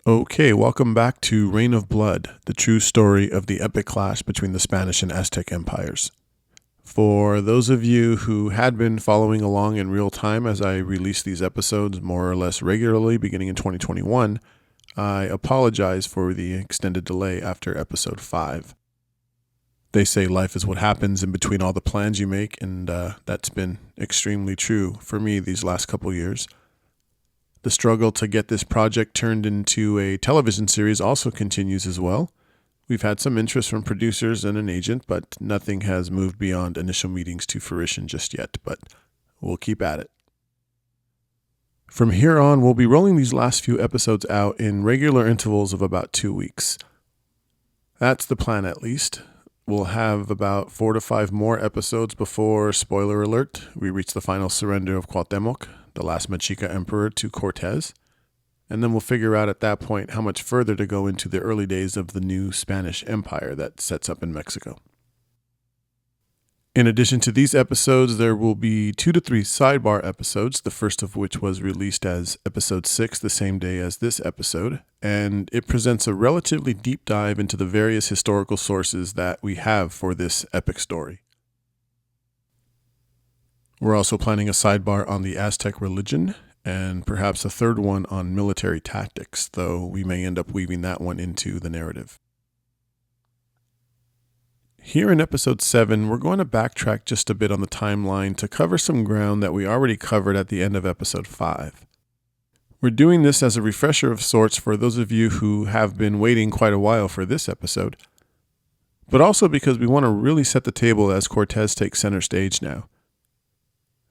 Okay, welcome back to Reign of Blood, the true story of the epic clash between the Spanish and Aztec empires. For those of you who had been following along in real time as I released these episodes more or less regularly beginning in 2021, I apologize for the extended delay after episode 5. They say life is what happens in between all the plans you make, and that's been extremely true for me these last couple years. The struggle to get this project turned into a television series also continues as well. We've had some interest from producers and an agent, but nothing has moved beyond initial meetings to fruition just yet, but we'll keep at it. From here on, we'll be rolling these last few episodes out in regular intervals of about 2 weeks. That's the plan at least. We'll have about 4 to 5 more episodes before, spoiler alert, we reach the final surrender of Cuauhtémoc, the last Mexica emperor, to Cortés, and then we'll figure out at that point how much further to go into the early days of the new Spanish Empire that sets up in Mexico. In addition to these episodes, there will be 2 to 3 sidebar episodes, the first of which was released as episode 6 the same day as this episode, and it presents a relatively deep dive into the various historical sources that we have for this epic story. We're also planning a sidebar on the Aztec religion, and perhaps a third one on military tactics, though we may end up weaving that one into the narrative. Here in episode 7, we're going to backtrack just a bit on the timeline to cover some ground that we already covered at the end of episode 5. We're doing this as a refresher of sorts for those of you who have been waiting quite a while for this episode, but also because we want to really set the table as Cortés takes center stage now.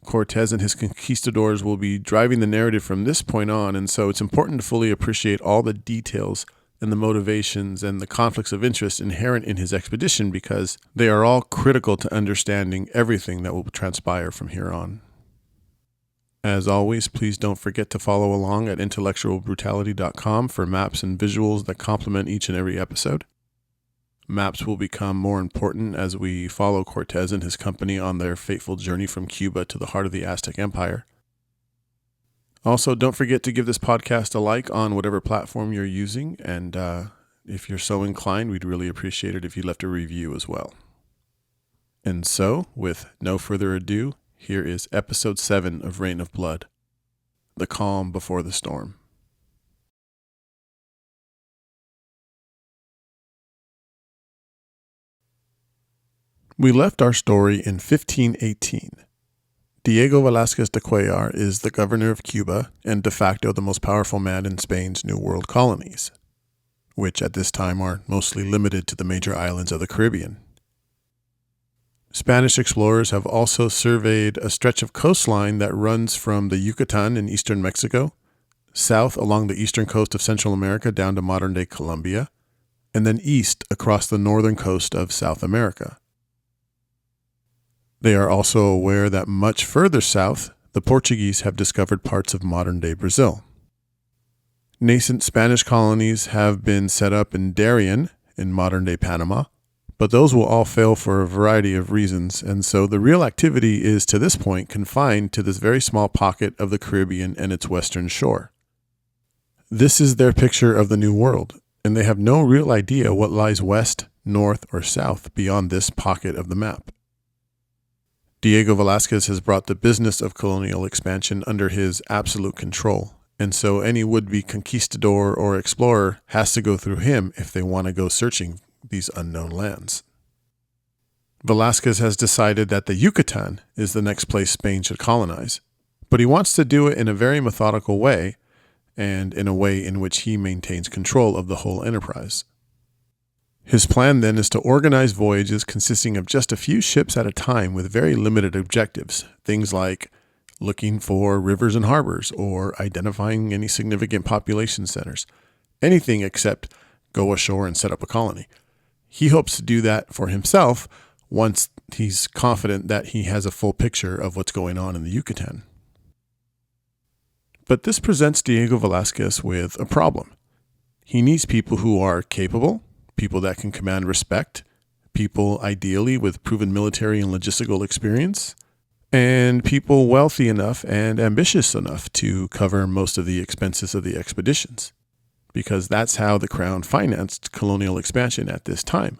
Cortés and his conquistadors will be driving the narrative from this point on, and so it's important to fully appreciate all the details and the motivations and the conflicts of interest inherent in his expedition because they are all critical to understanding everything that will transpire from here on. As always, please don't forget to follow along at intellectualbrutality.com for maps and visuals that complement each and every episode. Maps will become more important as we follow Cortés and his company on their fateful journey from Cuba to the heart of the Aztec Empire. Also, don't forget to give this podcast a like on whatever platform you're using, and if you're so inclined, we'd really appreciate it if you left a review as well. And so, with no further ado, here is episode 7 of Reign of Blood, The Calm Before the Storm. We left our story in 1518. Diego Velasquez de Cuellar is the governor of Cuba and de facto the most powerful man in Spain's New World colonies, which at this time are mostly limited to the major islands of the Caribbean. Spanish explorers have also surveyed a stretch of coastline that runs from the Yucatan in eastern Mexico, south along the eastern coast of Central America down to modern-day Colombia, and then east across the northern coast of South America. They are also aware that much further south, the Portuguese have discovered parts of modern-day Brazil. Nascent Spanish colonies have been set up in Darien, in modern-day Panama, but those will all fail for a variety of reasons, and so the real activity is to this point confined to this very small pocket of the Caribbean and its western shore. This is their picture of the New World, and they have no real idea what lies west, north, or south beyond this pocket of the map. Diego Velazquez has brought the business of colonial expansion under his absolute control, and so any would-be conquistador or explorer has to go through him if they want to go searching these unknown lands. Velazquez has decided that the Yucatan is the next place Spain should colonize, but he wants to do it in a very methodical way, and in a way in which he maintains control of the whole enterprise. His plan then is to organize voyages consisting of just a few ships at a time with very limited objectives, things like looking for rivers and harbors or identifying any significant population centers, anything except go ashore and set up a colony. He hopes to do that for himself once he's confident that he has a full picture of what's going on in the Yucatan. But this presents Diego Velazquez with a problem. He needs people who are capable, people that can command respect, people ideally with proven military and logistical experience, and people wealthy enough and ambitious enough to cover most of the expenses of the expeditions. because that's how the crown financed colonial expansion at this time.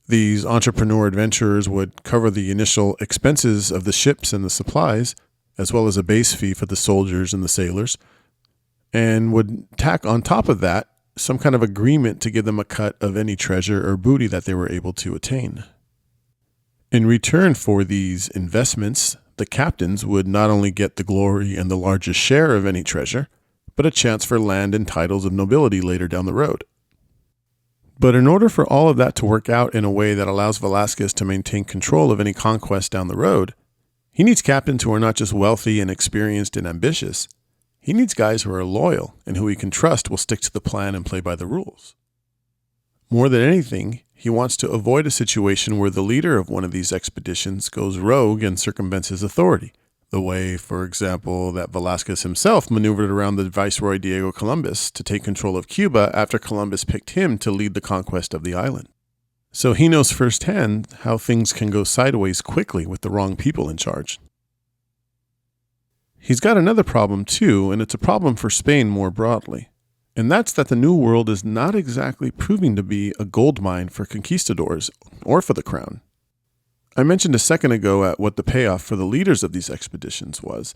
These entrepreneur adventurers would cover the initial expenses of the ships and the supplies, as well as a base fee for the soldiers and the sailors, and would tack on top of that some kind of agreement to give them a cut of any treasure or booty that they were able to attain. In return for these investments, the captains would not only get the glory and the largest share of any treasure, but a chance for land and titles of nobility later down the road. But in order for all of that to work out in a way that allows Velazquez to maintain control of any conquest down the road, he needs captains who are not just wealthy and experienced and ambitious. He needs guys who are loyal and who he can trust will stick to the plan and play by the rules. More than anything, he wants to avoid a situation where the leader of one of these expeditions goes rogue and circumvents his authority, the way, for example, that Velasquez himself maneuvered around the Viceroy Diego Columbus to take control of Cuba after Columbus picked him to lead the conquest of the island. So he knows firsthand how things can go sideways quickly with the wrong people in charge. He's got another problem too, and it's a problem for Spain more broadly. And that's that the New World is not exactly proving to be a gold mine for conquistadors or for the crown. I mentioned a second ago at what the payoff for the leaders of these expeditions was,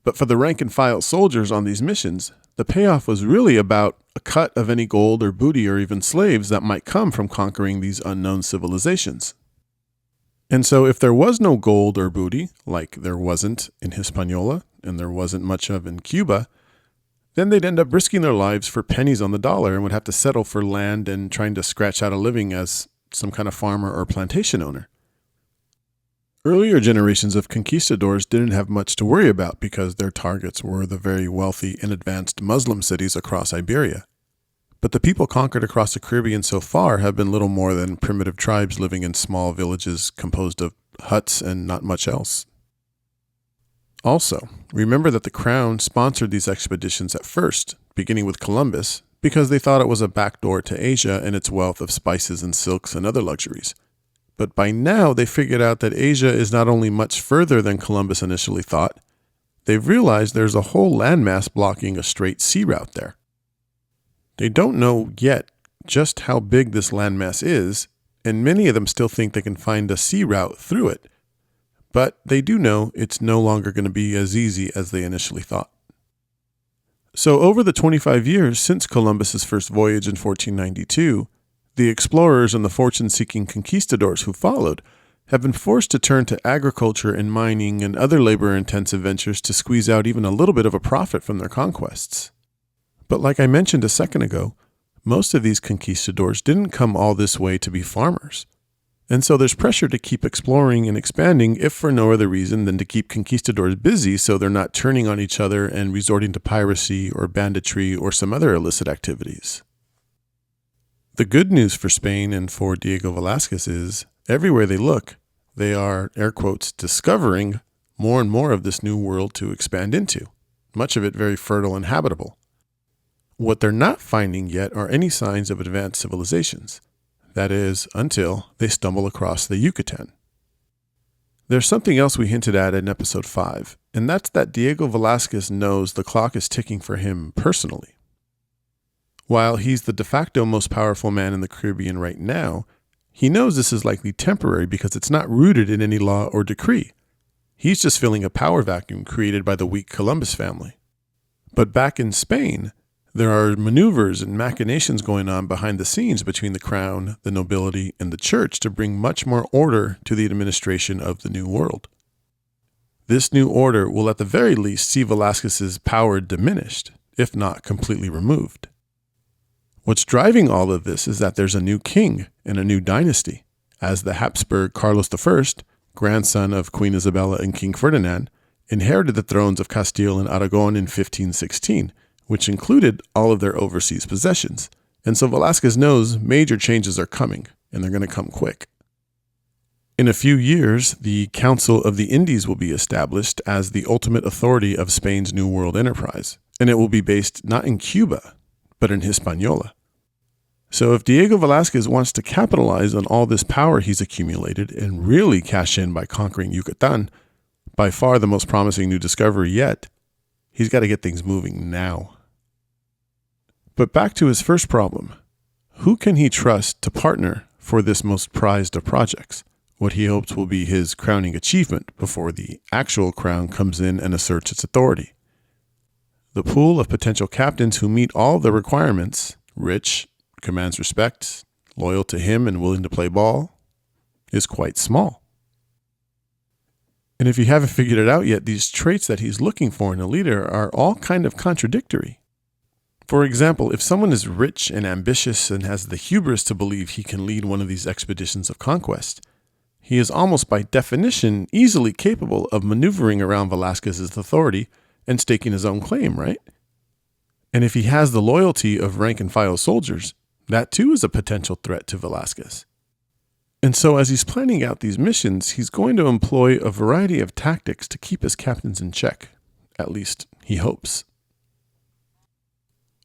but for the rank and file soldiers on these missions, the payoff was really about a cut of any gold or booty or even slaves that might come from conquering these unknown civilizations. And so if there was no gold or booty, like there wasn't in Hispaniola and there wasn't much of in Cuba, then they'd end up risking their lives for pennies on the dollar and would have to settle for land and trying to scratch out a living as some kind of farmer or plantation owner. Earlier generations of conquistadors didn't have much to worry about because their targets were the very wealthy and advanced Muslim cities across Iberia. But the people conquered across the Caribbean so far have been little more than primitive tribes living in small villages composed of huts and not much else. Also, remember that the crown sponsored these expeditions at first, beginning with Columbus, because they thought it was a backdoor to Asia and its wealth of spices and silks and other luxuries. But by now, they figured out that Asia is not only much further than Columbus initially thought, they've realized there's a whole landmass blocking a straight sea route there. They don't know yet just how big this landmass is, and many of them still think they can find a sea route through it. But they do know it's no longer going to be as easy as they initially thought. So over the 25 years since Columbus's first voyage in 1492, the explorers and the fortune-seeking conquistadors who followed have been forced to turn to agriculture and mining and other labor-intensive ventures to squeeze out even a little bit of a profit from their conquests. But like I mentioned a second ago, most of these conquistadors didn't come all this way to be farmers. And so there's pressure to keep exploring and expanding, if for no other reason than to keep conquistadors busy so they're not turning on each other and resorting to piracy or banditry or some other illicit activities. The good news for Spain and for Diego Velazquez is, everywhere they look, they are, air quotes, discovering more and more of this new world to expand into, much of it very fertile and habitable. What they're not finding yet are any signs of advanced civilizations. That is, until they stumble across the Yucatan. There's something else we hinted at in episode 5, and that's that Diego Velazquez knows the clock is ticking for him personally. While he's the de facto most powerful man in the Caribbean right now, he knows this is likely temporary because it's not rooted in any law or decree. He's just filling a power vacuum created by the weak Columbus family. But back in Spain, there are maneuvers and machinations going on behind the scenes between the crown, the nobility, and the church to bring much more order to the administration of the New World. This new order will at the very least see Velazquez's power diminished, if not completely removed. What's driving all of this is that there's a new king and a new dynasty, as the Habsburg Carlos I, grandson of Queen Isabella and King Ferdinand, inherited the thrones of Castile and Aragon in 1516, which included all of their overseas possessions. And so Velazquez knows major changes are coming, and they're going to come quick. In a few years, the Council of the Indies will be established as the ultimate authority of Spain's New World enterprise, and it will be based not in Cuba, but in Hispaniola. So if Diego Velazquez wants to capitalize on all this power he's accumulated and really cash in by conquering Yucatan, by far the most promising new discovery yet, he's got to get things moving now. But back to his first problem. Who can he trust to partner for this most prized of projects? What he hopes will be his crowning achievement before the actual crown comes in and asserts its authority. The pool of potential captains who meet all the requirements, rich, commands respect, loyal to him and willing to play ball, is quite small. And if you haven't figured it out yet, these traits that he's looking for in a leader are all kind of contradictory. For example, if someone is rich and ambitious and has the hubris to believe he can lead one of these expeditions of conquest, he is almost by definition easily capable of maneuvering around Velazquez's authority and staking his own claim, right? And if he has the loyalty of rank-and-file soldiers, that too is a potential threat to Velazquez. And so as he's planning out these missions, he's going to employ a variety of tactics to keep his captains in check. At least, he hopes.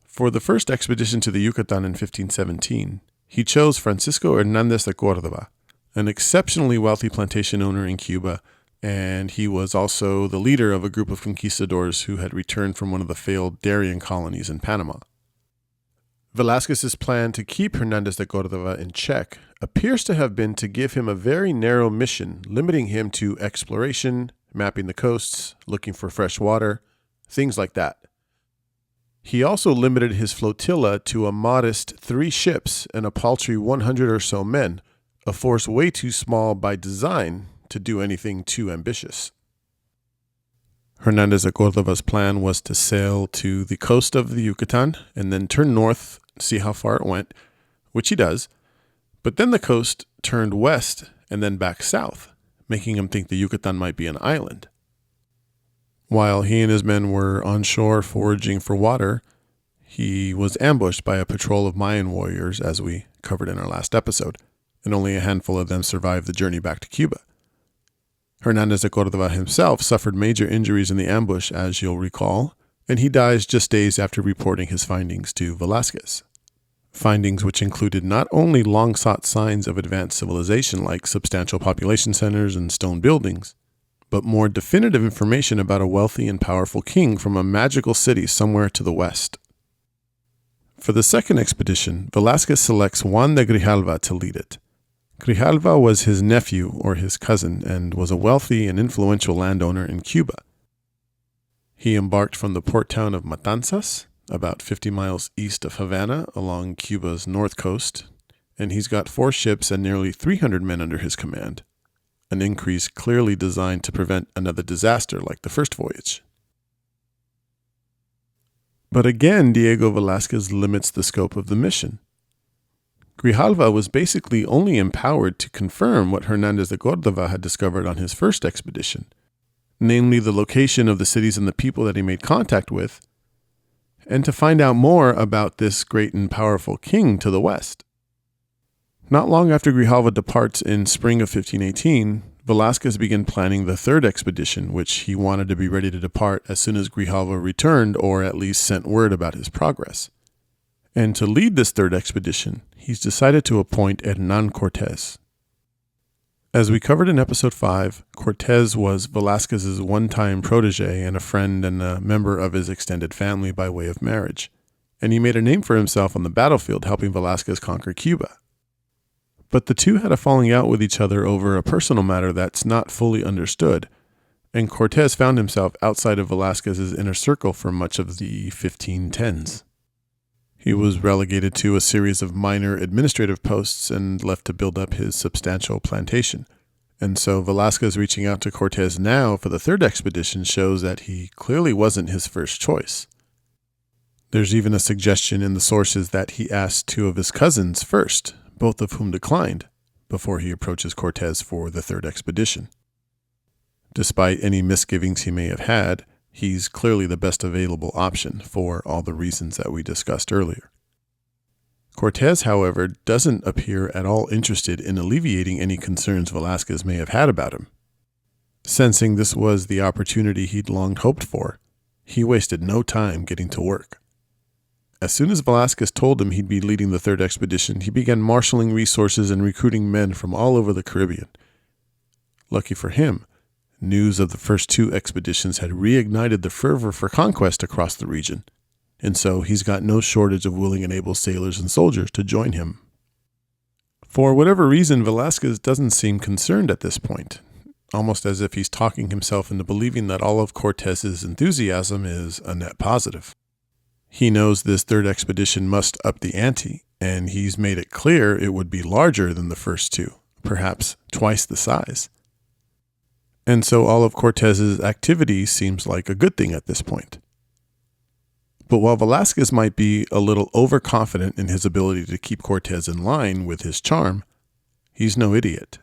For the first expedition to the Yucatan in 1517, he chose Francisco Hernandez de Córdoba, an exceptionally wealthy plantation owner in Cuba, and he was also the leader of a group of conquistadors who had returned from one of the failed Darien colonies in Panama. Velazquez's plan to keep Hernandez de Córdoba in check appears to have been to give him a very narrow mission, limiting him to exploration, mapping the coasts, looking for fresh water, things like that. He also limited his flotilla to a modest 3 ships and a paltry 100 or so men, a force way too small by design to do anything too ambitious. Hernandez de Córdoba's plan was to sail to the coast of the Yucatan and then turn north, see how far it went, which he does, but then the coast turned west and then back south, making him think the Yucatan might be an island. While he and his men were on shore foraging for water, he was ambushed by a patrol of Mayan warriors, as we covered in our last episode, and only a handful of them survived the journey back to Cuba. Hernandez de Córdoba himself suffered major injuries in the ambush, as you'll recall, and he dies just days after reporting his findings to Velazquez. Findings which included not only long-sought signs of advanced civilization like substantial population centers and stone buildings, but more definitive information about a wealthy and powerful king from a magical city somewhere to the west. For the second expedition, Velazquez selects Juan de Grijalva to lead it. Grijalva was his nephew or his cousin and was a wealthy and influential landowner in Cuba. He embarked from the port town of Matanzas, about 50 miles east of Havana along Cuba's north coast, and he's got 4 ships and nearly 300 men under his command, an increase clearly designed to prevent another disaster like the first voyage. But again, Diego Velazquez limits the scope of the mission. Grijalva was basically only empowered to confirm what Hernandez de Córdoba had discovered on his first expedition, namely the location of the cities and the people that he made contact with, and to find out more about this great and powerful king to the west. Not long after Grijalva departs in spring of 1518, Velazquez began planning the third expedition, which he wanted to be ready to depart as soon as Grijalva returned or at least sent word about his progress. And to lead this third expedition, he's decided to appoint Hernan Cortés. As we covered in episode 5, Cortés was Velazquez's one-time protege and a friend and a member of his extended family by way of marriage, and he made a name for himself on the battlefield helping Velazquez conquer Cuba. But the two had a falling out with each other over a personal matter that's not fully understood, and Cortés found himself outside of Velazquez's inner circle for much of the 1510s. He was relegated to a series of minor administrative posts and left to build up his substantial plantation. And so Velazquez reaching out to Cortés now for the third expedition shows that he clearly wasn't his first choice. There's even a suggestion in the sources that he asked 2 of his cousins first, both of whom declined, before he approaches Cortés for the third expedition. Despite any misgivings he may have had, he's clearly the best available option for all the reasons that we discussed earlier. Cortés, however, doesn't appear at all interested in alleviating any concerns Velazquez may have had about him. Sensing this was the opportunity he'd long hoped for, he wasted no time getting to work. As soon as Velazquez told him he'd be leading the third expedition, he began marshaling resources and recruiting men from all over the Caribbean. Lucky for him, news of the first 2 expeditions had reignited the fervor for conquest across the region, and so he's got no shortage of willing and able sailors and soldiers to join him. For whatever reason, Velasquez doesn't seem concerned at this point, almost as if he's talking himself into believing that all of Cortés's enthusiasm is a net positive. He knows this third expedition must up the ante, and he's made it clear it would be larger than the first two, perhaps twice the size. And so all of Cortés's activity seems like a good thing at this point. But while Velasquez might be a little overconfident in his ability to keep Cortés in line with his charm, he's no idiot.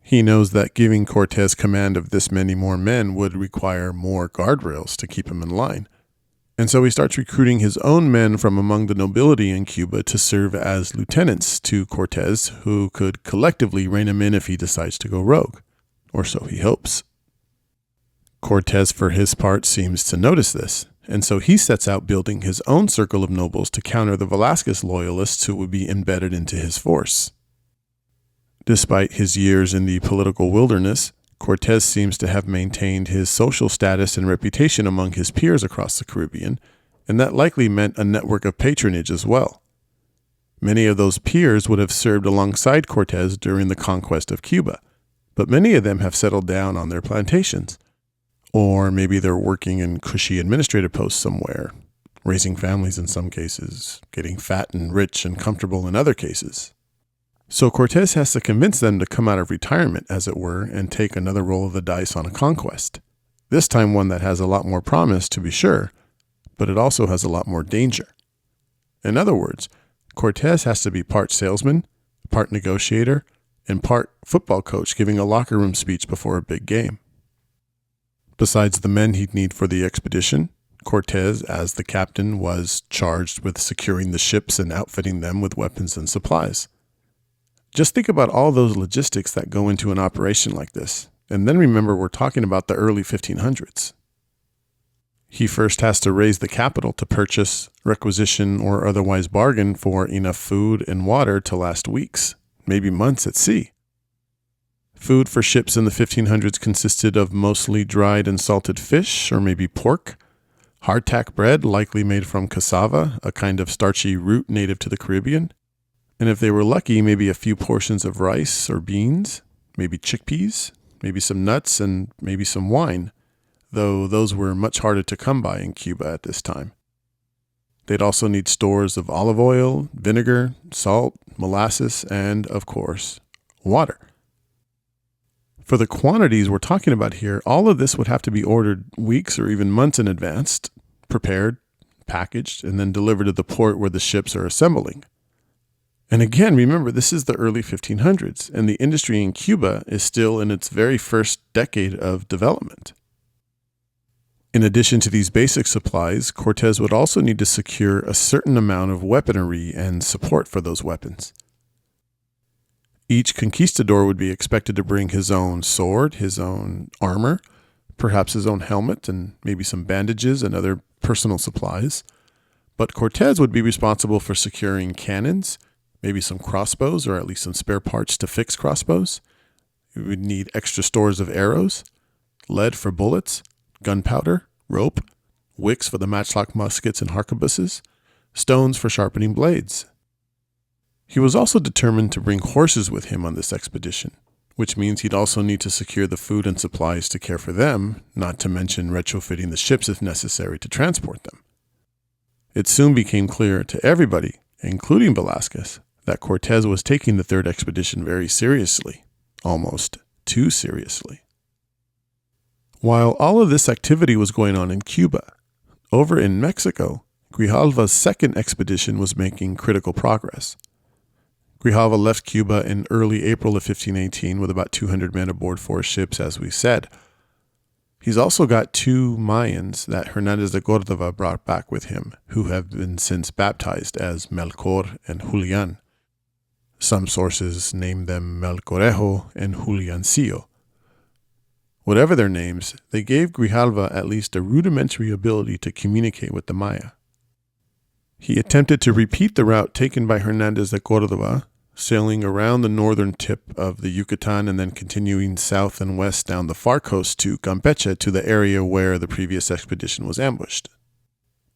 He knows that giving Cortés command of this many more men would require more guardrails to keep him in line. And so he starts recruiting his own men from among the nobility in Cuba to serve as lieutenants to Cortés, who could collectively rein him in if he decides to go rogue, or so he hopes. Cortés, for his part, seems to notice this, and so he sets out building his own circle of nobles to counter the Velasquez loyalists who would be embedded into his force. Despite his years in the political wilderness, Cortés seems to have maintained his social status and reputation among his peers across the Caribbean, and that likely meant a network of patronage as well. Many of those peers would have served alongside Cortés during the conquest of Cuba, but many of them have settled down on their plantations. Or maybe they're working in cushy administrative posts somewhere, raising families in some cases, getting fat and rich and comfortable in other cases. So Cortés has to convince them to come out of retirement, as it were, and take another roll of the dice on a conquest. This time one that has a lot more promise, to be sure, but it also has a lot more danger. In other words, Cortés has to be part salesman, part negotiator, and part football coach giving a locker room speech before a big game. Besides the men he'd need for the expedition, Cortés, as the captain, was charged with securing the ships and outfitting them with weapons and supplies. Just think about all those logistics that go into an operation like this, and then remember we're talking about the early 1500s. He first has to raise the capital to purchase, requisition, or otherwise bargain for enough food and water to last weeks, maybe months at sea. Food for ships in the 1500s consisted of mostly dried and salted fish, or maybe pork, hardtack bread likely made from cassava, a kind of starchy root native to the Caribbean, and if they were lucky, maybe a few portions of rice or beans, maybe chickpeas, maybe some nuts, and maybe some wine, though those were much harder to come by in Cuba at this time. They'd also need stores of olive oil, vinegar, salt, molasses, and, of course, water. For the quantities we're talking about here, all of this would have to be ordered weeks or even months in advance, prepared, packaged, and then delivered to the port where the ships are assembling. And again, remember, this is the early 1500s, and the industry in Cuba is still in its very first decade of development. In addition to these basic supplies, Cortés would also need to secure a certain amount of weaponry and support for those weapons. Each conquistador would be expected to bring his own sword, his own armor, perhaps his own helmet, and maybe some bandages and other personal supplies. But Cortés would be responsible for securing cannons, maybe some crossbows, or at least some spare parts to fix crossbows. We would need extra stores of arrows, lead for bullets, gunpowder, rope, wicks for the matchlock muskets and harquebuses, stones for sharpening blades. He was also determined to bring horses with him on this expedition, which means he'd also need to secure the food and supplies to care for them, not to mention retrofitting the ships if necessary to transport them. It soon became clear to everybody, including Velazquez, that Cortés was taking the third expedition very seriously, almost too seriously. While all of this activity was going on in Cuba, over in Mexico, Grijalva's second expedition was making critical progress. Grijalva left Cuba in early April of 1518 with about 200 men aboard 4 ships, as we said. He's also got 2 Mayans that Hernández de Córdoba brought back with him, who have been since baptized as Melchor and Julián. Some sources name them Melcorejo and Juliancillo. Whatever their names, they gave Grijalva at least a rudimentary ability to communicate with the Maya. He attempted to repeat the route taken by Hernández de Córdoba, sailing around the northern tip of the Yucatan and then continuing south and west down the far coast to Campeche, to the area where the previous expedition was ambushed.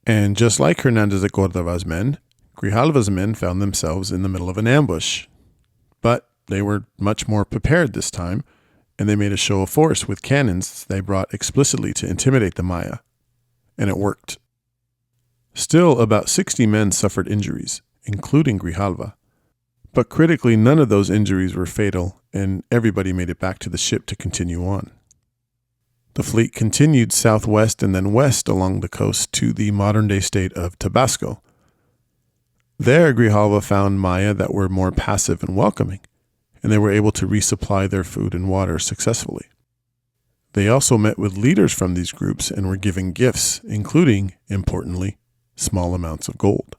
And just like Hernandez de Cordova's men, Grijalva's men found themselves in the middle of an ambush. But they were much more prepared this time, and they made a show of force with cannons they brought explicitly to intimidate the Maya. And it worked. Still, about 60 men suffered injuries, including Grijalva. But critically, none of those injuries were fatal, and everybody made it back to the ship to continue on. The fleet continued southwest and then west along the coast to the modern-day state of Tabasco. There, Grijalva found Maya that were more passive and welcoming, and they were able to resupply their food and water successfully. They also met with leaders from these groups and were given gifts, including, importantly, small amounts of gold.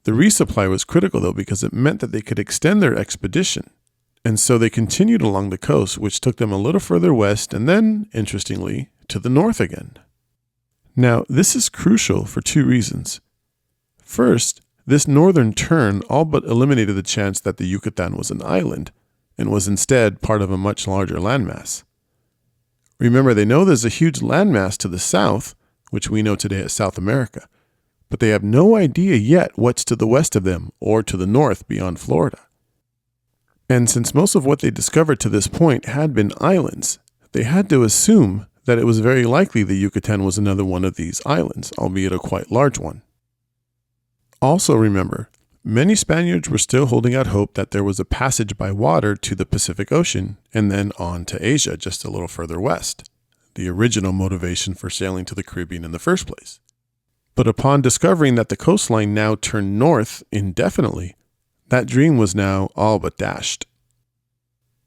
The resupply was critical, though, because it meant that they could extend their expedition, and so they continued along the coast, which took them a little further west and then, interestingly, to the north again. Now, this is crucial for two reasons. First, this northern turn all but eliminated the chance that the Yucatan was an island and was instead part of a much larger landmass. Remember, they know there's a huge landmass to the south, which we know today as South America, but they have no idea yet what's to the west of them or to the north beyond Florida. And since most of what they discovered to this point had been islands, they had to assume that it was very likely the Yucatan was another one of these islands, albeit a quite large one. Also remember, many Spaniards were still holding out hope that there was a passage by water to the Pacific Ocean and then on to Asia just a little further west, the original motivation for sailing to the Caribbean in the first place. But upon discovering that the coastline now turned north indefinitely, that dream was now all but dashed.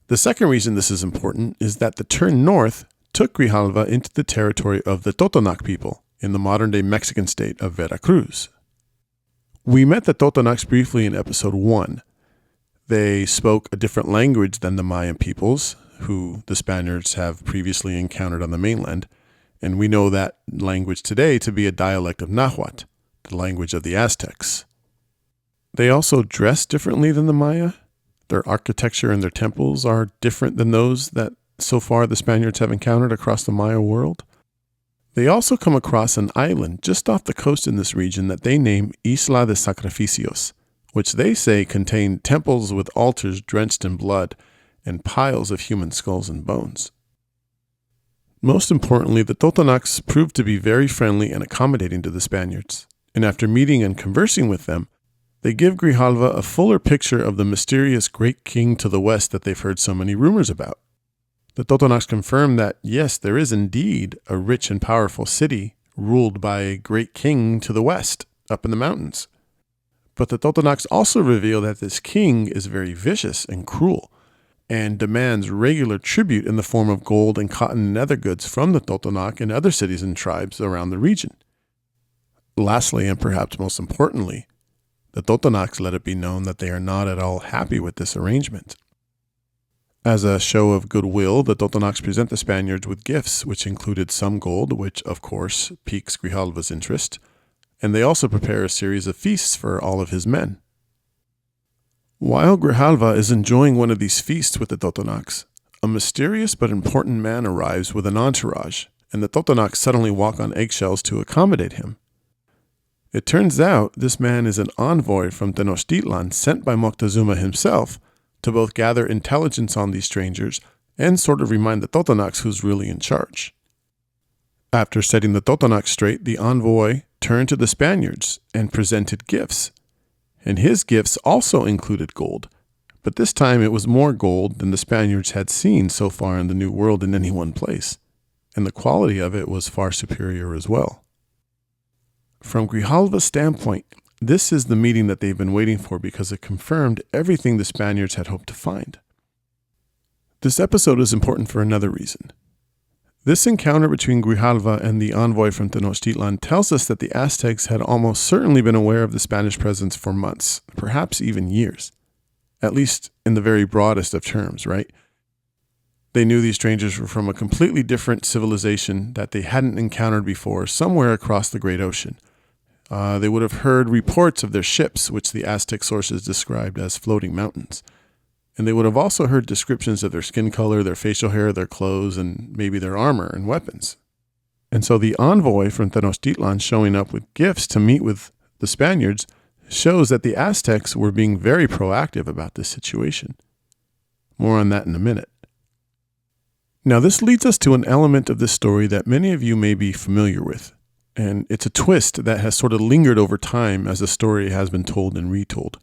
The second reason this is important is that the turn north took Grijalva into the territory of the Totonac people in the modern-day Mexican state of Veracruz. We met the Totonacs briefly in episode 1. They spoke a different language than the Mayan peoples, who the Spaniards have previously encountered on the mainland, and we know that language today to be a dialect of Nahuatl, the language of the Aztecs. They also dress differently than the Maya. Their architecture and their temples are different than those that so far the Spaniards have encountered across the Maya world. They also come across an island just off the coast in this region that they name Isla de Sacrificios, which they say contained temples with altars drenched in blood and piles of human skulls and bones. Most importantly, the Totonacs proved to be very friendly and accommodating to the Spaniards, and after meeting and conversing with them, they give Grijalva a fuller picture of the mysterious great king to the west that they've heard so many rumors about. The Totonacs confirm that, yes, there is indeed a rich and powerful city ruled by a great king to the west, up in the mountains. But the Totonacs also reveal that this king is very vicious and cruel, and demands regular tribute in the form of gold and cotton and other goods from the Totonac and other cities and tribes around the region. Lastly, and perhaps most importantly, the Totonacs let it be known that they are not at all happy with this arrangement. As a show of goodwill, the Totonacs present the Spaniards with gifts, which included some gold, which, of course, piques Grijalva's interest, and they also prepare a series of feasts for all of his men. While Grijalva is enjoying one of these feasts with the Totonacs, a mysterious but important man arrives with an entourage, and the Totonacs suddenly walk on eggshells to accommodate him. It turns out this man is an envoy from Tenochtitlan sent by Moctezuma himself to both gather intelligence on these strangers and sort of remind the Totonacs who's really in charge. After setting the Totonacs straight, the envoy turned to the Spaniards and presented gifts. And his gifts also included gold, but this time it was more gold than the Spaniards had seen so far in the New World in any one place, and the quality of it was far superior as well. From Grijalva's standpoint, this is the meeting that they've been waiting for because it confirmed everything the Spaniards had hoped to find. This episode is important for another reason. This encounter between Grijalva and the envoy from Tenochtitlan tells us that the Aztecs had almost certainly been aware of the Spanish presence for months, perhaps even years, at least in the very broadest of terms, right? They knew these strangers were from a completely different civilization that they hadn't encountered before somewhere across the Great Ocean. They would have heard reports of their ships, which the Aztec sources described as floating mountains. And they would have also heard descriptions of their skin color, their facial hair, their clothes, and maybe their armor and weapons. And so the envoy from Tenochtitlan showing up with gifts to meet with the Spaniards shows that the Aztecs were being very proactive about this situation. More on that in a minute. Now, this leads us to an element of this story that many of you may be familiar with, and it's a twist that has sort of lingered over time as the story has been told and retold.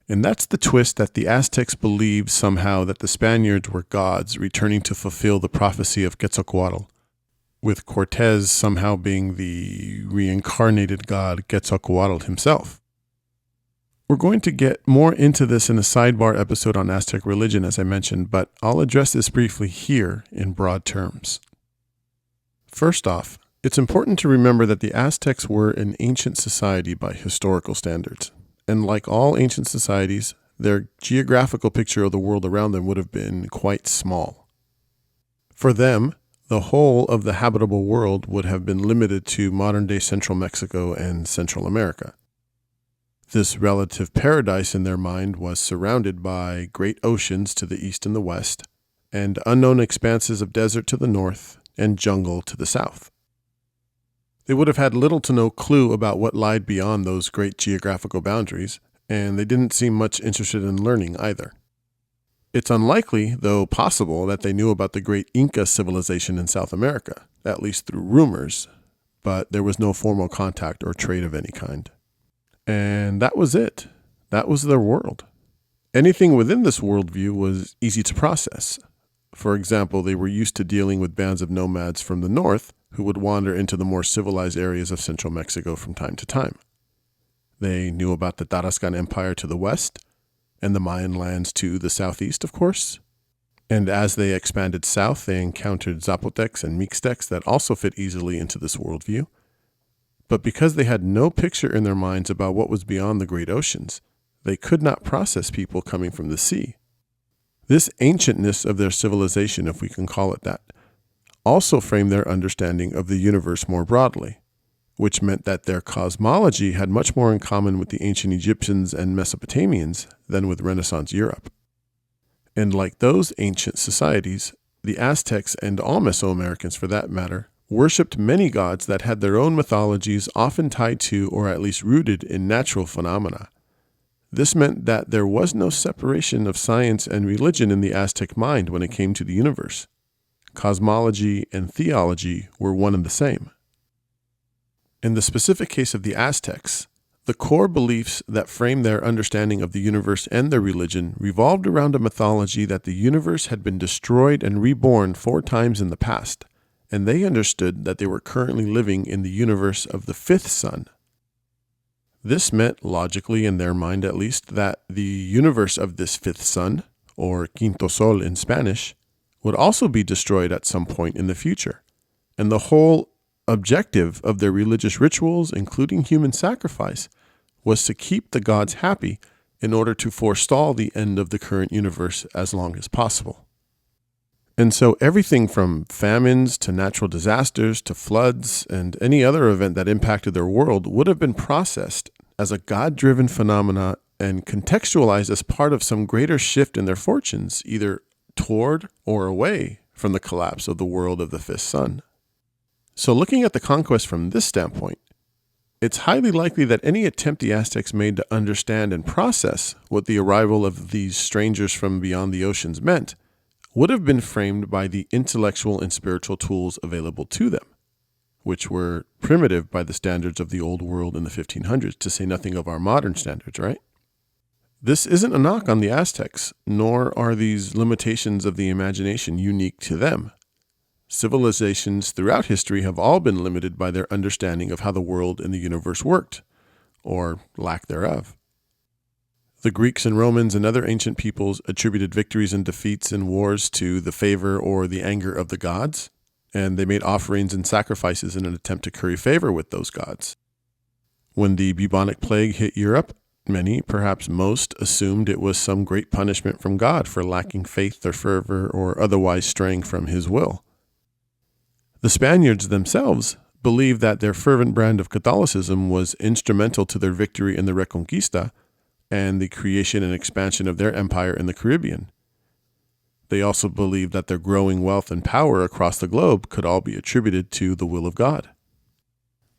And that's the twist that the Aztecs believed somehow that the Spaniards were gods returning to fulfill the prophecy of Quetzalcoatl, with Cortés somehow being the reincarnated god Quetzalcoatl himself. We're going to get more into this in a sidebar episode on Aztec religion, as I mentioned, but I'll address this briefly here in broad terms. First off, it's important to remember that the Aztecs were an ancient society by historical standards. And like all ancient societies, their geographical picture of the world around them would have been quite small. For them, the whole of the habitable world would have been limited to modern-day central Mexico and Central America. This relative paradise in their mind was surrounded by great oceans to the east and the west, and unknown expanses of desert to the north and jungle to the south. They would have had little to no clue about what lied beyond those great geographical boundaries, and they didn't seem much interested in learning either. It's unlikely, though possible, that they knew about the great Inca civilization in South America, at least through rumors, but there was no formal contact or trade of any kind. And that was it. That was their world. Anything within this worldview was easy to process. For example, they were used to dealing with bands of nomads from the north who would wander into the more civilized areas of central Mexico from time to time. They knew about the Tarascan Empire to the west, and the Mayan lands to the southeast, of course. And as they expanded south, they encountered Zapotecs and Mixtecs that also fit easily into this worldview. But because they had no picture in their minds about what was beyond the great oceans, they could not process people coming from the sea. This ancientness of their civilization, if we can call it that, also framed their understanding of the universe more broadly, which meant that their cosmology had much more in common with the ancient Egyptians and Mesopotamians than with Renaissance Europe. And like those ancient societies, the Aztecs and all Mesoamericans for that matter, worshipped many gods that had their own mythologies often tied to or at least rooted in natural phenomena. This meant that there was no separation of science and religion in the Aztec mind when it came to the universe. Cosmology and theology were one and the same. In the specific case of the Aztecs, the core beliefs that framed their understanding of the universe and their religion revolved around a mythology that the universe had been destroyed and reborn 4 times in the past, and they understood that they were currently living in the universe of the 5th sun. This meant, logically in their mind at least, that the universe of this 5th sun, or quinto sol in Spanish, would also be destroyed at some point in the future, and the whole objective of their religious rituals, including human sacrifice, was to keep the gods happy in order to forestall the end of the current universe as long as possible. And so everything from famines to natural disasters to floods and any other event that impacted their world would have been processed as a God-driven phenomena and contextualized as part of some greater shift in their fortunes, either toward or away from the collapse of the world of the 5th sun. So looking at the conquest from this standpoint, it's highly likely that any attempt the Aztecs made to understand and process what the arrival of these strangers from beyond the oceans meant would have been framed by the intellectual and spiritual tools available to them, which were primitive by the standards of the old world in the 1500s, to say nothing of our modern standards, right? This isn't a knock on the Aztecs, nor are these limitations of the imagination unique to them. Civilizations throughout history have all been limited by their understanding of how the world and the universe worked, or lack thereof. The Greeks and Romans and other ancient peoples attributed victories and defeats in wars to the favor or the anger of the gods, and they made offerings and sacrifices in an attempt to curry favor with those gods. When the bubonic plague hit Europe, many, perhaps most, assumed it was some great punishment from God for lacking faith or fervor or otherwise straying from his will. The Spaniards themselves believed that their fervent brand of Catholicism was instrumental to their victory in the Reconquista and the creation and expansion of their empire in the Caribbean. They also believed that their growing wealth and power across the globe could all be attributed to the will of God.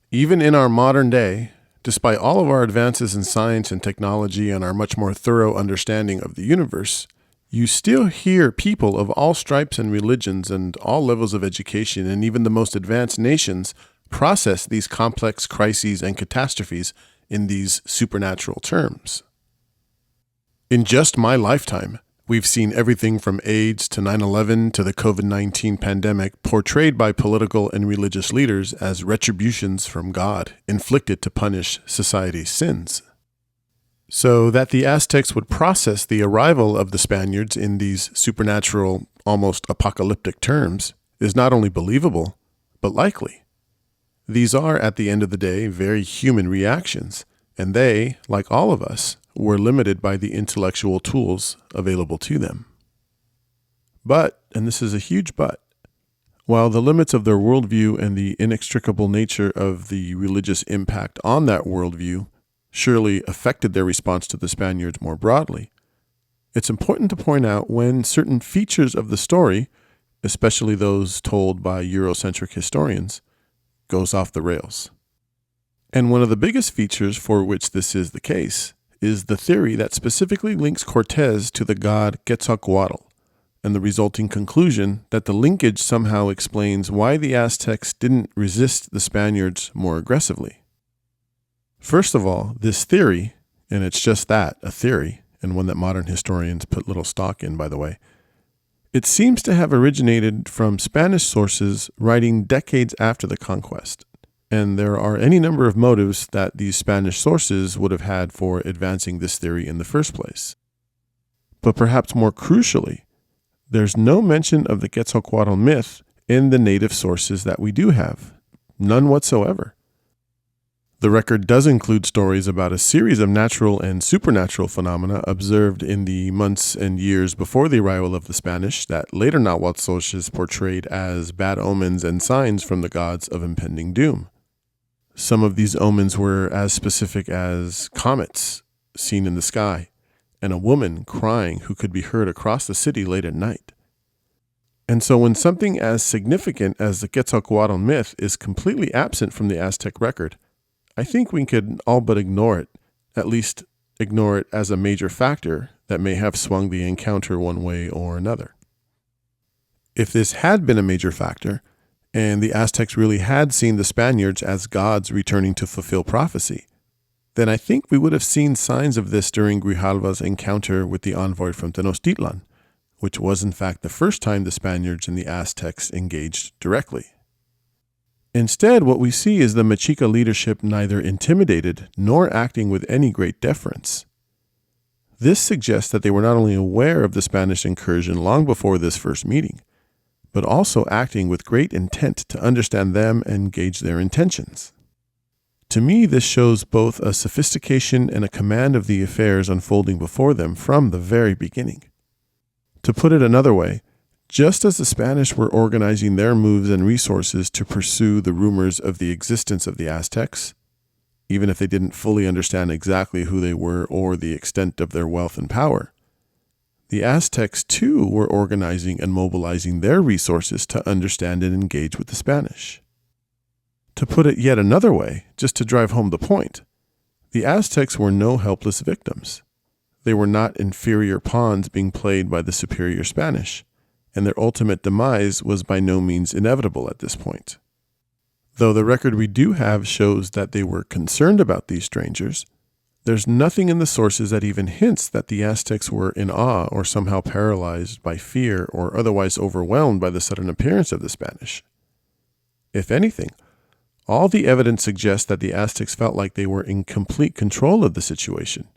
Even in our modern day, despite all of our advances in science and technology and our much more thorough understanding of the universe, you still hear people of all stripes and religions and all levels of education and even the most advanced nations process these complex crises and catastrophes in these supernatural terms. In just my lifetime, we've seen everything from AIDS to 9/11 to the COVID-19 pandemic portrayed by political and religious leaders as retributions from God inflicted to punish society's sins. So that the Aztecs would process the arrival of the Spaniards in these supernatural, almost apocalyptic terms is not only believable, but likely. These are, at the end of the day, very human reactions, and they, like all of us, were limited by the intellectual tools available to them. But, and this is a huge but, while the limits of their worldview and the inextricable nature of the religious impact on that worldview surely affected their response to the Spaniards more broadly, it's important to point out when certain features of the story, especially those told by Eurocentric historians, goes off the rails. And one of the biggest features for which this is the case is the theory that specifically links Cortés to the god Quetzalcoatl, and the resulting conclusion that the linkage somehow explains why the Aztecs didn't resist the Spaniards more aggressively. First of all, this theory, and it's just that, a theory, and one that modern historians put little stock in, by the way, it seems to have originated from Spanish sources writing decades after the conquest. And there are any number of motives that these Spanish sources would have had for advancing this theory in the first place. But perhaps more crucially, there's no mention of the Quetzalcoatl myth in the native sources that we do have. None whatsoever. The record does include stories about a series of natural and supernatural phenomena observed in the months and years before the arrival of the Spanish that later Nahuatl sources portrayed as bad omens and signs from the gods of impending doom. Some of these omens were as specific as comets seen in the sky and a woman crying who could be heard across the city late at night. And so when something as significant as the Quetzalcoatl myth is completely absent from the Aztec record, I think we could all but ignore it, at least ignore it as a major factor that may have swung the encounter one way or another. If this had been a major factor, and the Aztecs really had seen the Spaniards as gods returning to fulfill prophecy, then I think we would have seen signs of this during Grijalva's encounter with the envoy from Tenochtitlan, which was in fact the first time the Spaniards and the Aztecs engaged directly. Instead, what we see is the Mexica leadership neither intimidated nor acting with any great deference. This suggests that they were not only aware of the Spanish incursion long before this first meeting, but also acting with great intent to understand them and gauge their intentions. To me, this shows both a sophistication and a command of the affairs unfolding before them from the very beginning. To put it another way, just as the Spanish were organizing their moves and resources to pursue the rumors of the existence of the Aztecs, even if they didn't fully understand exactly who they were or the extent of their wealth and power, the Aztecs too were organizing and mobilizing their resources to understand and engage with the Spanish. To put it yet another way, just to drive home the point, the Aztecs were no helpless victims. They were not inferior pawns being played by the superior Spanish, and their ultimate demise was by no means inevitable at this point. Though the record we do have shows that they were concerned about these strangers, there's nothing in the sources that even hints that the Aztecs were in awe or somehow paralyzed by fear or otherwise overwhelmed by the sudden appearance of the Spanish. If anything, all the evidence suggests that the Aztecs felt like they were in complete control of the situation.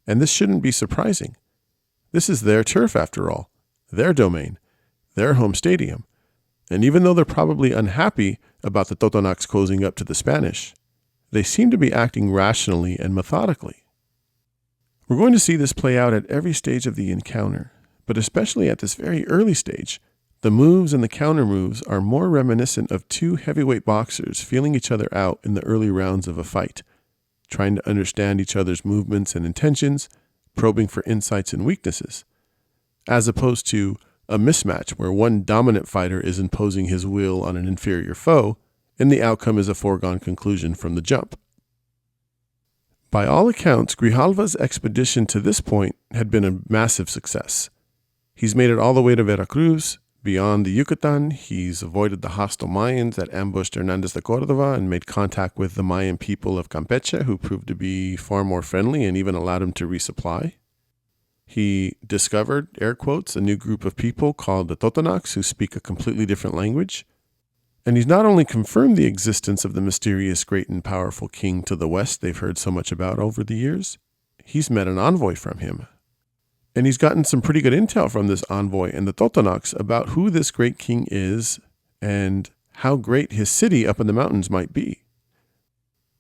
And this shouldn't be surprising. This is their turf after all, their domain, their home stadium. And even though they're probably unhappy about the Totonacs closing up to the Spanish, they seem to be acting rationally and methodically. We're going to see this play out at every stage of the encounter, but especially at this very early stage, the moves and the counter moves are more reminiscent of two heavyweight boxers feeling each other out in the early rounds of a fight, trying to understand each other's movements and intentions, probing for insights and weaknesses, as opposed to a mismatch where one dominant fighter is imposing his will on an inferior foe, and the outcome is a foregone conclusion from the jump. By all accounts, Grijalva's expedition to this point had been a massive success. He's made it all the way to Veracruz, beyond the Yucatan. He's avoided the hostile Mayans that ambushed Hernandez de Córdoba and made contact with the Mayan people of Campeche, who proved to be far more friendly and even allowed him to resupply. He discovered, air quotes, a new group of people called the Totonacs who speak a completely different language. And he's not only confirmed the existence of the mysterious great and powerful king to the west they've heard so much about over the years, he's met an envoy from him. And he's gotten some pretty good intel from this envoy and the Totonacs about who this great king is and how great his city up in the mountains might be.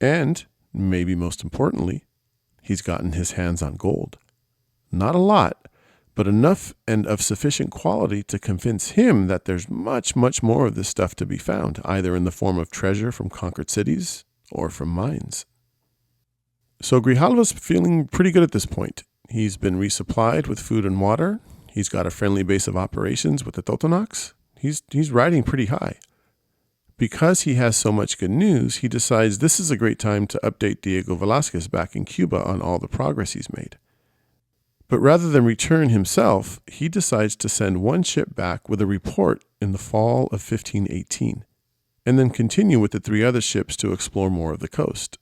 And, maybe most importantly, he's gotten his hands on gold. Not a lot, but enough and of sufficient quality to convince him that there's much, much more of this stuff to be found, either in the form of treasure from conquered cities or from mines. So Grijalva's feeling pretty good at this point. He's been resupplied with food and water. He's got a friendly base of operations with the Totonacs. He's riding pretty high. Because he has so much good news, he decides this is a great time to update Diego Velazquez back in Cuba on all the progress he's made. But rather than return himself, he decides to send one ship back with a report in the fall of 1518, and then continue with the 3 other ships to explore more of the coast.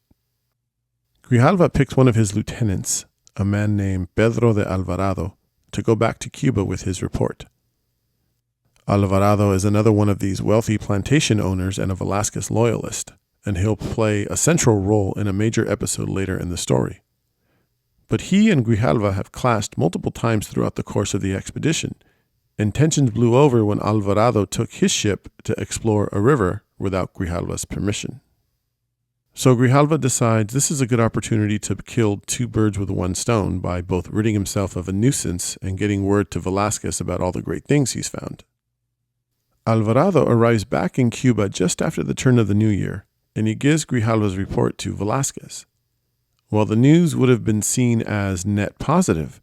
Grijalva picked one of his lieutenants, a man named Pedro de Alvarado, to go back to Cuba with his report. Alvarado is another one of these wealthy plantation owners and a Velasquez loyalist, and he'll play a central role in a major episode later in the story. But he and Grijalva have clashed multiple times throughout the course of the expedition, and tensions blew over when Alvarado took his ship to explore a river without Grijalva's permission. So Grijalva decides this is a good opportunity to kill 2 birds with 1 stone by both ridding himself of a nuisance and getting word to Velazquez about all the great things he's found. Alvarado arrives back in Cuba just after the turn of the new year, and he gives Grijalva's report to Velazquez. While the news would have been seen as net positive,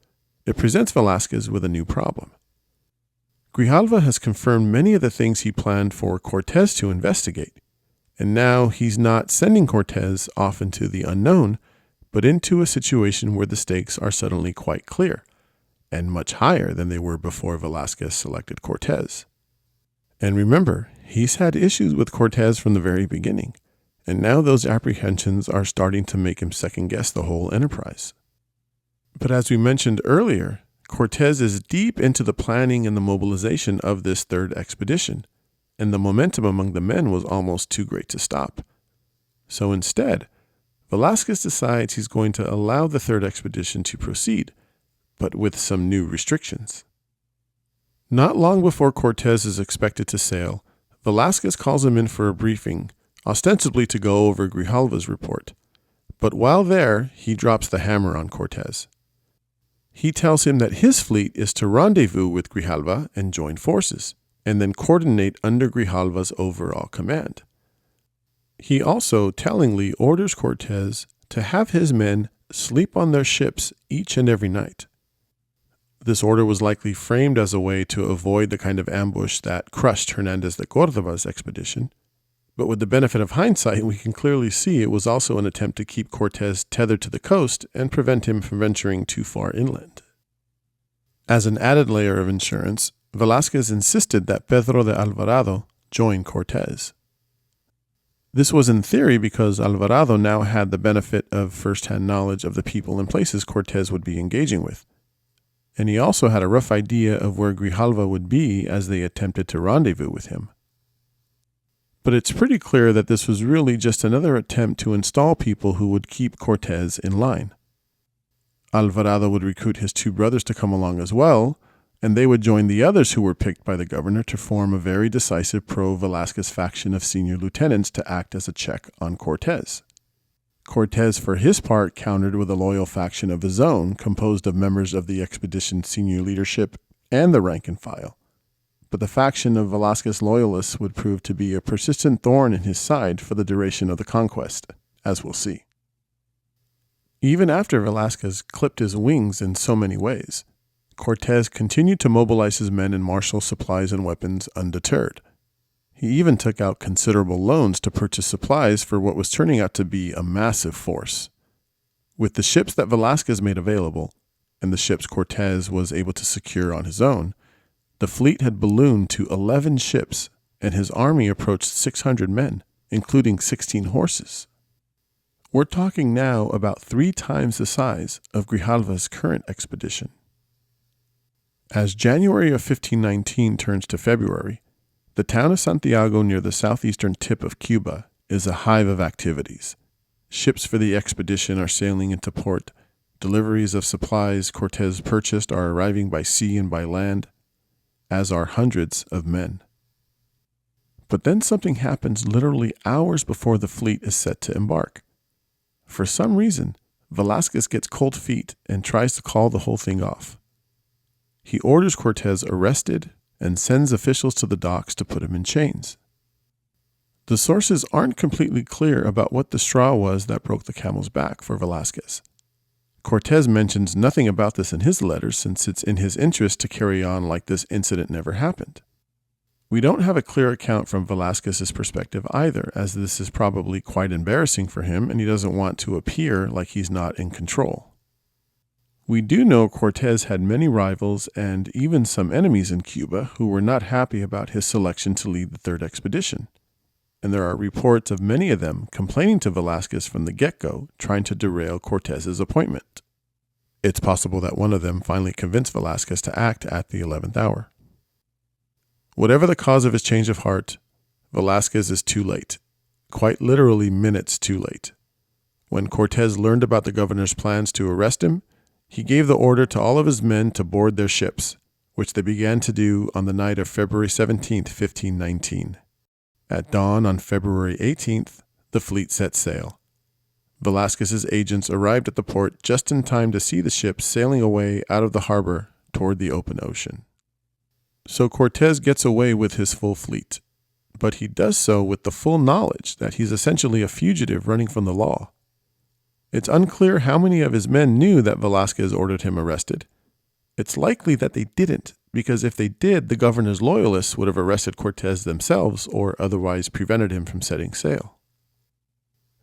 it presents Velazquez with a new problem. Grijalva has confirmed many of the things he planned for Cortés to investigate, and now he's not sending Cortés off into the unknown, but into a situation where the stakes are suddenly quite clear, and much higher than they were before Velazquez selected Cortés. And remember, he's had issues with Cortés from the very beginning, and now those apprehensions are starting to make him second-guess the whole enterprise. But as we mentioned earlier, Cortés is deep into the planning and the mobilization of this 3rd expedition, and the momentum among the men was almost too great to stop. So instead, Velazquez decides he's going to allow the 3rd expedition to proceed, but with some new restrictions. Not long before Cortés is expected to sail, Velazquez calls him in for a briefing, ostensibly to go over Grijalva's report. But while there, he drops the hammer on Cortés. He tells him that his fleet is to rendezvous with Grijalva and join forces, and then coordinate under Grijalva's overall command. He also tellingly orders Cortés to have his men sleep on their ships each and every night. This order was likely framed as a way to avoid the kind of ambush that crushed Hernandez de Córdoba's expedition, but with the benefit of hindsight, we can clearly see it was also an attempt to keep Cortés tethered to the coast and prevent him from venturing too far inland. As an added layer of insurance, Velazquez insisted that Pedro de Alvarado join Cortés. This was in theory because Alvarado now had the benefit of first-hand knowledge of the people and places Cortés would be engaging with, and he also had a rough idea of where Grijalva would be as they attempted to rendezvous with him. But it's pretty clear that this was really just another attempt to install people who would keep Cortés in line. Alvarado would recruit his 2 brothers to come along as well, and they would join the others who were picked by the governor to form a very decisive pro-Velazquez faction of senior lieutenants to act as a check on Cortés. Cortés, for his part, countered with a loyal faction of his own, composed of members of the expedition's senior leadership and the rank and file. But the faction of Velazquez loyalists would prove to be a persistent thorn in his side for the duration of the conquest, as we'll see. Even after Velazquez clipped his wings in so many ways, Cortés continued to mobilize his men and marshal supplies and weapons undeterred. He even took out considerable loans to purchase supplies for what was turning out to be a massive force. With the ships that Velazquez made available, and the ships Cortés was able to secure on his own, the fleet had ballooned to 11 ships, and his army approached 600 men, including 16 horses. We're talking now about 3 times the size of Grijalva's current expedition. As January of 1519 turns to February, the town of Santiago near the southeastern tip of Cuba is a hive of activities. Ships for the expedition are sailing into port. Deliveries of supplies Cortés purchased are arriving by sea and by land, as are hundreds of men. But then something happens literally hours before the fleet is set to embark. For some reason, Velazquez gets cold feet and tries to call the whole thing off. He orders Cortés arrested and sends officials to the docks to put him in chains. The sources aren't completely clear about what the straw was that broke the camel's back for Velazquez. Cortés mentions nothing about this in his letters since it's in his interest to carry on like this incident never happened. We don't have a clear account from Velazquez's perspective either, as this is probably quite embarrassing for him and he doesn't want to appear like he's not in control. We do know Cortés had many rivals and even some enemies in Cuba who were not happy about his selection to lead the third expedition. And there are reports of many of them complaining to Velazquez from the get-go, trying to derail Cortés's appointment. It's possible that one of them finally convinced Velazquez to act at the 11th hour. Whatever the cause of his change of heart, Velazquez is too late, quite literally minutes too late. When Cortés learned about the governor's plans to arrest him, he gave the order to all of his men to board their ships, which they began to do on the night of February 17, 1519. At dawn on February 18th, the fleet set sail. Velazquez's agents arrived at the port just in time to see the ships sailing away out of the harbor toward the open ocean. So Cortés gets away with his full fleet, but he does so with the full knowledge that he's essentially a fugitive running from the law. It's unclear how many of his men knew that Velazquez ordered him arrested. It's likely that they didn't, because if they did, the governor's loyalists would have arrested Cortés themselves or otherwise prevented him from setting sail.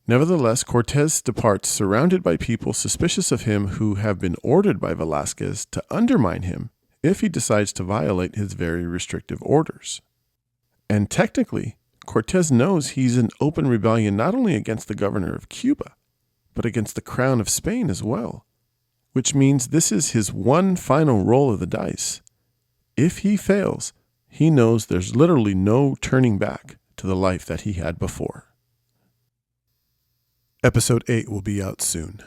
Nevertheless, Cortés departs surrounded by people suspicious of him who have been ordered by Velazquez to undermine him if he decides to violate his very restrictive orders. And technically, Cortés knows he's in open rebellion not only against the governor of Cuba, but against the crown of Spain as well, which means this is his one final roll of the dice. If he fails, he knows there's literally no turning back to the life that he had before. Episode 8 will be out soon.